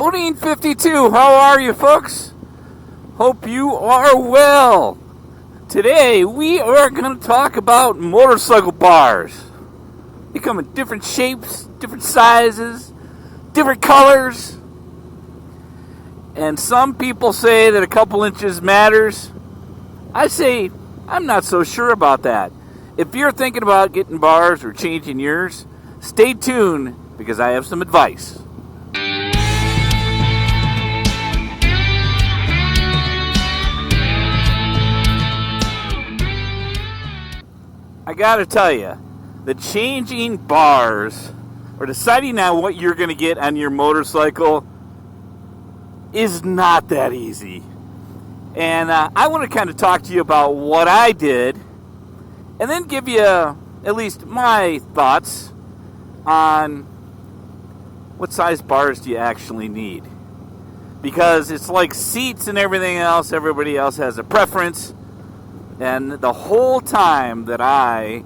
BoDean 52, how are you folks? Hope you are well. Today we are going to talk about motorcycle bars. They come in different shapes, different sizes, different colors. And some people say that a couple inches matters. I say I'm not so sure about that. If you're thinking about getting bars or changing yours, stay tuned because I have some advice. I gotta tell you, the changing bars or deciding on what you're gonna get on your motorcycle is not that easy. And I want to kind of talk to you about what I did and then give you at least my thoughts on what size bars do you actually need. Because it's like seats and everything else, everybody else has a preference. And the whole time that I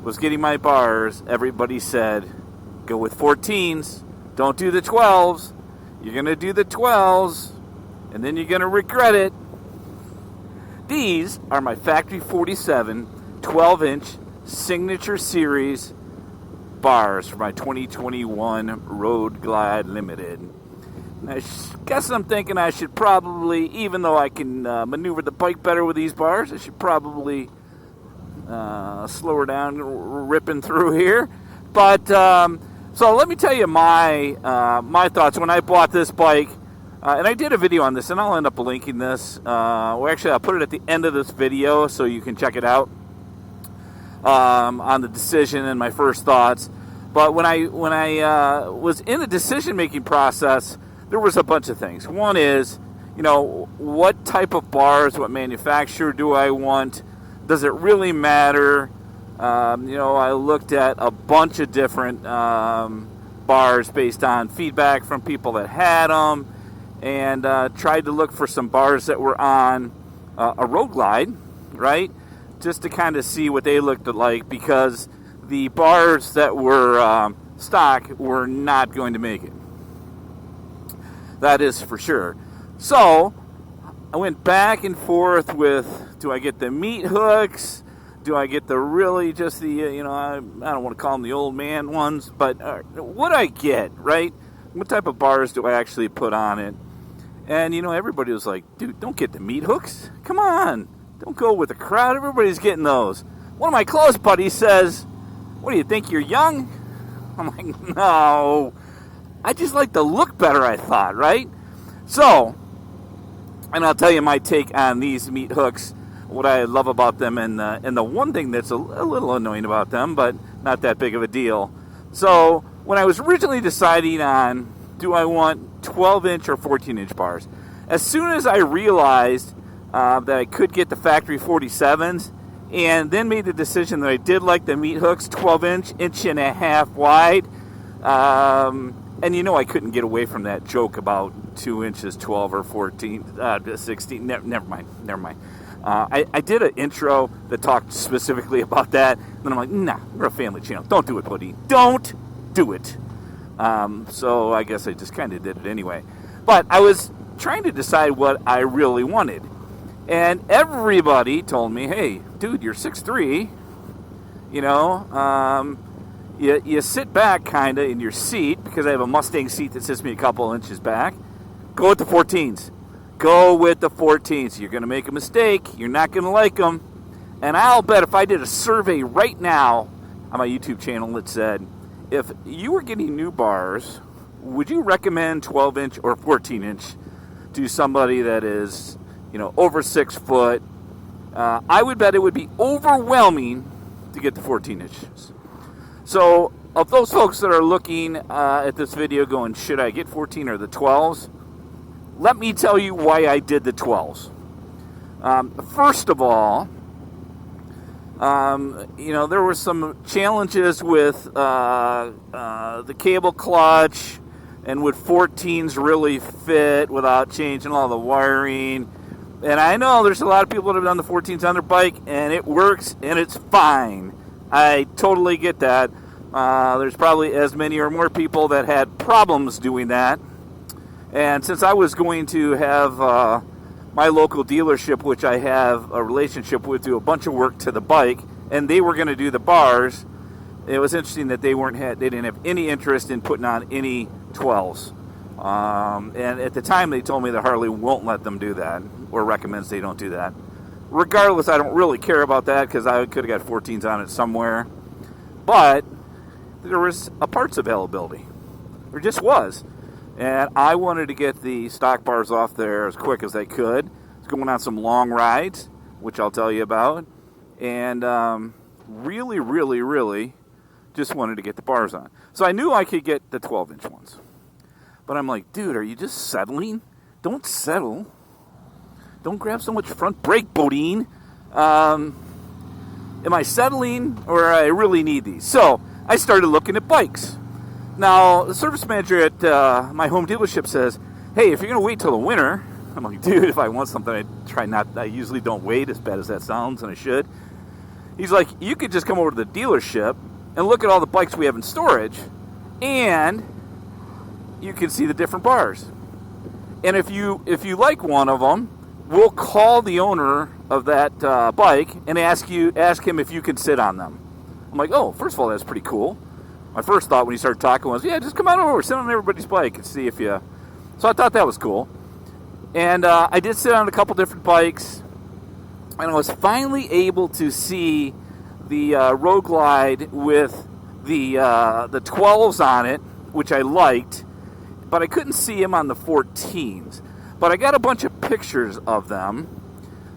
was getting my bars, everybody said, go with 14s, don't do the 12s. You're going to do the 12s, and then you're going to regret it. These are my Factory 47 12-inch Signature Series bars for my 2021 Road Glide Limited. And I guess I'm thinking I should probably, even though I can maneuver the bike better with these bars, I should probably slow her down, ripping through here. But so let me tell you my thoughts when I bought this bike. And I did a video on this, and I'll end up linking this. Well, actually, I'll put it at the end of this video so you can check it out on the decision and my first thoughts. But when I was in the decision-making process, there was a bunch of things. One is, what type of bars, what manufacturer do I want? Does it really matter? I looked at a bunch of different bars based on feedback from people that had them. And tried to look for some bars that were on a road glide, right? Just to kind of see what they looked like, because the bars that were stock were not going to make it. That is for sure. So I went back and forth with, do I get the meat hooks? Do I get the really just the, I don't want to call them the old man ones, but what do I get, right? What type of bars do I actually put on it? And, everybody was like, dude, don't get the meat hooks. Come on. Don't go with the crowd. Everybody's getting those. One of my close buddies says, what do you think, you're young? I'm like, no. I just like the look better, I thought, right? So, and I'll tell you my take on these meat hooks, what I love about them, and the one thing that's a little annoying about them, but not that big of a deal. So, when I was originally deciding on, do I want 12-inch or 14-inch bars? As soon as I realized that I could get the Factory 47s, and then made the decision that I did like the meat hooks, 12-inch, inch and a half wide, and I couldn't get away from that joke about 2 inches, 12 or 14, 16, never mind. I did an intro that talked specifically about that, and then I'm like, nah, we're a family channel. Don't do it, buddy. Don't do it. So I guess I just kind of did it anyway. But I was trying to decide what I really wanted. And everybody told me, hey, dude, you're 6'3", you sit back kind of in your seat, because I have a Mustang seat that sits me a couple inches back. Go with the 14s. Go with the 14s. You're going to make a mistake. You're not going to like them. And I'll bet if I did a survey right now on my YouTube channel that said, if you were getting new bars, would you recommend 12-inch or 14-inch to somebody that is, over 6 foot? I would bet it would be overwhelming to get the 14 inches. So, of those folks that are looking at this video going, should I get 14 or the 12s? Let me tell you why I did the 12s. First of all, there were some challenges with the cable clutch, and would 14s really fit without changing all the wiring? And I know there's a lot of people that have done the 14s on their bike, and it works, and it's fine. I totally get that. There's probably as many or more people that had problems doing that. And since I was going to have my local dealership, which I have a relationship with, do a bunch of work to the bike, and they were going to do the bars, it was interesting that they didn't have any interest in putting on any 12s. And at the time, they told me that Harley won't let them do that, or recommends they don't do that. Regardless, I don't really care about that because I could have got 14s on it somewhere. But there was a parts availability. There just was. And I wanted to get the stock bars off there as quick as I could. I was going on some long rides, which I'll tell you about. And really, really, really just wanted to get the bars on. So I knew I could get the 12-inch ones. But I'm like, dude, are you just settling? Don't settle. Don't grab so much front brake, BoDean. Am I settling, or I really need these? So I started looking at bikes. Now, the service manager at my home dealership says, hey, if you're going to wait till the winter, I'm like, dude, if I want something, I usually don't wait, as bad as that sounds, and I should. He's like, you could just come over to the dealership and look at all the bikes we have in storage, and you can see the different bars. And if you like one of them, we'll call the owner of that bike and ask him if you can sit on them. I'm like, oh, first of all, that's pretty cool. My first thought when he started talking was, yeah, just come on over, sit on everybody's bike and see if you... So I thought that was cool. And I did sit on a couple different bikes, and I was finally able to see the Road Glide with the 12s on it, which I liked, but I couldn't see him on the 14s. But I got a bunch of pictures of them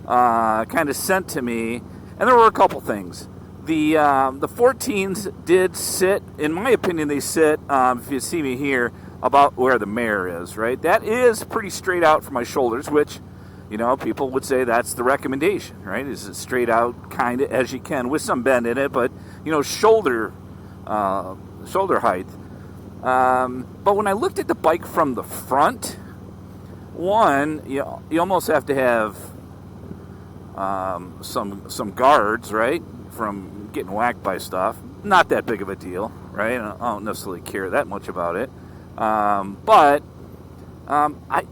kind of sent to me, and there were a couple things. The 14s did sit, in my opinion, they sit, if you see me here, about where the mare is, right? That is pretty straight out from my shoulders, which, people would say that's the recommendation, right? Is it straight out kind of as you can with some bend in it, but, shoulder height. But when I looked at the bike from the front, one, you almost have to have some guards, right, from getting whacked by stuff. Not that big of a deal, right? I don't necessarily care that much about it. But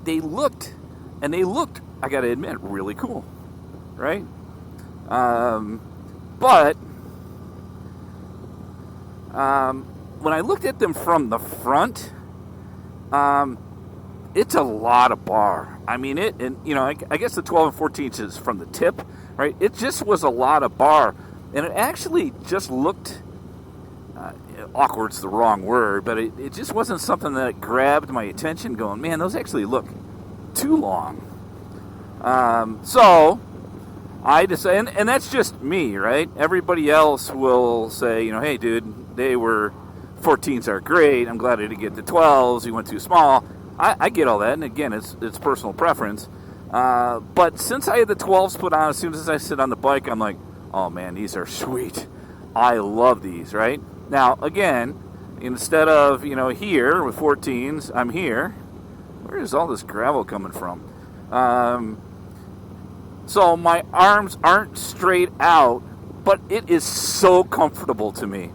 they looked, I got to admit, really cool, right? But when I looked at them from the front, it's a lot of bar. I mean, I guess the 12 and 14 is from the tip, right? It just was a lot of bar. And it actually just looked, awkward's the wrong word, but it just wasn't something that grabbed my attention going, man, those actually look too long. So I decided, and that's just me, right? Everybody else will say, hey, dude, 14s are great. I'm glad I didn't get the 12s. You went too small. I get all that, and again, it's personal preference. But since I had the 12s put on, as soon as I sit on the bike, I'm like, oh man, these are sweet. I love these, right? Now, again, instead of, here with 14s, I'm here. Where is all this gravel coming from? So my arms aren't straight out, but it is so comfortable to me.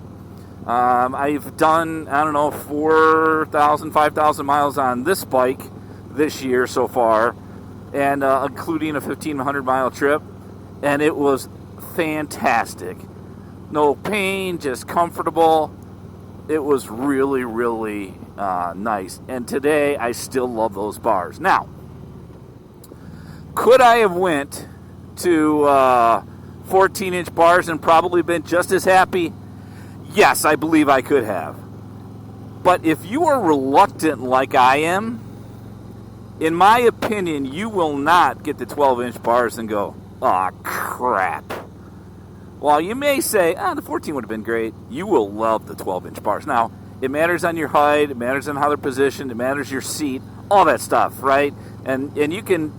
I've done, 4,000, 5,000 miles on this bike this year so far, and including a 1,500-mile trip, and it was fantastic. No pain, just comfortable. It was really, really nice. And today, I still love those bars. Now, could I have went to 14-inch bars and probably been just as happy? Yes, I believe I could have. But if you are reluctant like I am, in my opinion, you will not get the 12-inch bars and go, oh, crap. While you may say, the 14 would have been great, you will love the 12-inch bars. Now, it matters on your height, it matters on how they're positioned, it matters your seat, all that stuff, right? And you can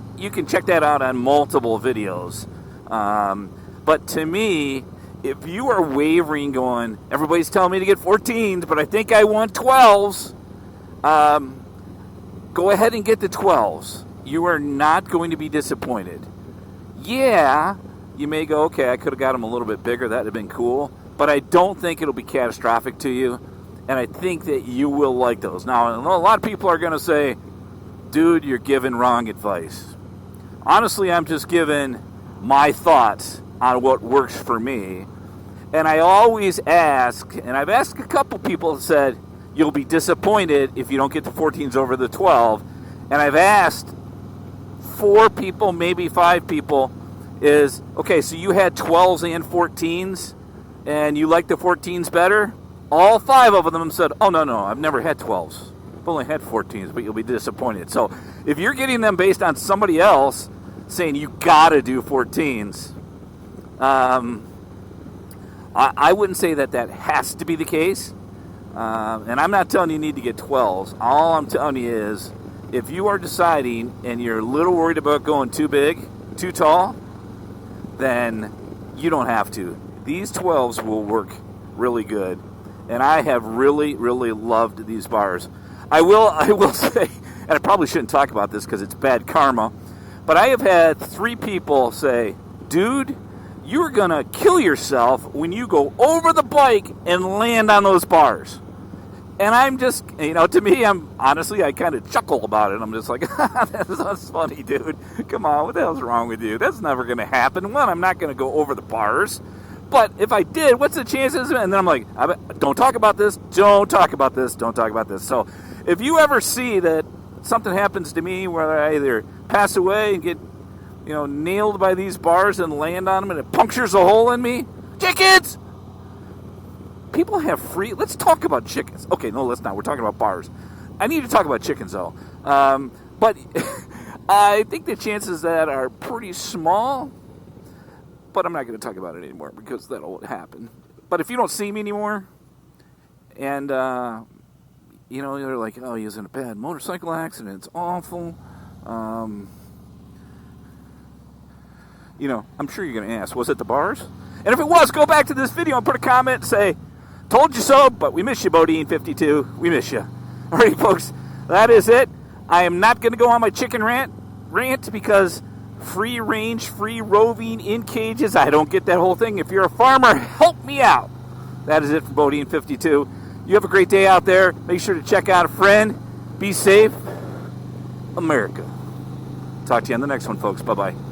check that out on multiple videos. But to me, if you are wavering going, everybody's telling me to get 14s, but I think I want 12s, go ahead and get the 12s. You are not going to be disappointed. Yeah, you may go, okay, I could have got them a little bit bigger. That would have been cool. But I don't think it'll be catastrophic to you. And I think that you will like those. Now, I know a lot of people are going to say, dude, you're giving wrong advice. Honestly, I'm just giving my thoughts on what works for me. And I always ask, and I've asked a couple people that said, you'll be disappointed if you don't get the 14s over the 12. And I've asked 4 people, maybe 5 people, is, okay, so you had 12s and 14s, and you like the 14s better? All 5 of them said, oh, no, I've never had 12s. I've only had 14s, but you'll be disappointed. So if you're getting them based on somebody else saying you got to do 14s, I wouldn't say that has to be the case. And I'm not telling you need to get 12s. All I'm telling you is if you are deciding and you're a little worried about going too big, too tall, then you don't have to. These 12s will work really good. And I have really, really loved these bars. I will say, and I probably shouldn't talk about this because it's bad karma, but I have had 3 people say, dude, you're going to kill yourself when you go over the bike and land on those bars. And I'm just, to me, I kind of chuckle about it. I'm just like, that's funny, dude. Come on, what the hell's wrong with you? That's never going to happen. One, I'm not going to go over the bars. But if I did, what's the chances? And then I'm like, don't talk about this, don't talk about this, don't talk about this. So if you ever see that something happens to me where I either pass away and get, nailed by these bars and land on them and it punctures a hole in me, chickens! People have free... Let's talk about chickens. Okay, no, let's not. We're talking about bars. I need to talk about chickens, though. But I think the chances of that are pretty small. But I'm not going to talk about it anymore because that'll happen. But if you don't see me anymore, and, you're like, oh, he was in a bad motorcycle accident, it's awful. I'm sure you're going to ask, was it the bars? And if it was, go back to this video and put a comment and say, told you so, but we miss you, BoDean 52. We miss you. All right, folks, that is it. I am not going to go on my chicken rant because free range, free roving in cages, I don't get that whole thing. If you're a farmer, help me out. That is it for BoDean 52. You have a great day out there. Make sure to check out a friend. Be safe. America. Talk to you on the next one, folks. Bye-bye.